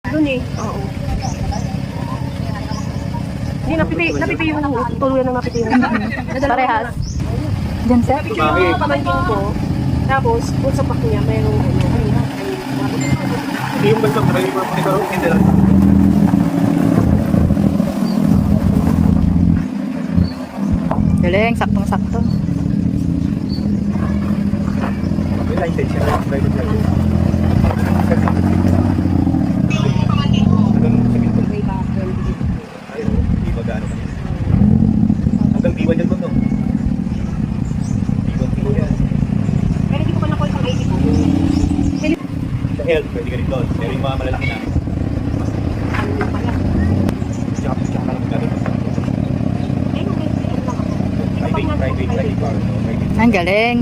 Doon eh. Oo. Hindi, napipi yung tuluyan ng napipi yung. Parehas. Diyan, sir? Napipi yung pamangkin ko. Tapos, kung sa pak niya, mayroong ano. Hindi yung bagsak na kayo mga panigaro, hindi lang. Galing, saktong-sakto. May license siya. Private license. Ayun, hindi ba gaano kami. Hanggang B1 yan mo, no? B1 kilo yan. Pero hindi ko pa nakuha yung 80 ko. Sa health, pwede ka rin doon. Pero yung mga malalaki na, tsaka lang gano'n. Private car. Ang galing.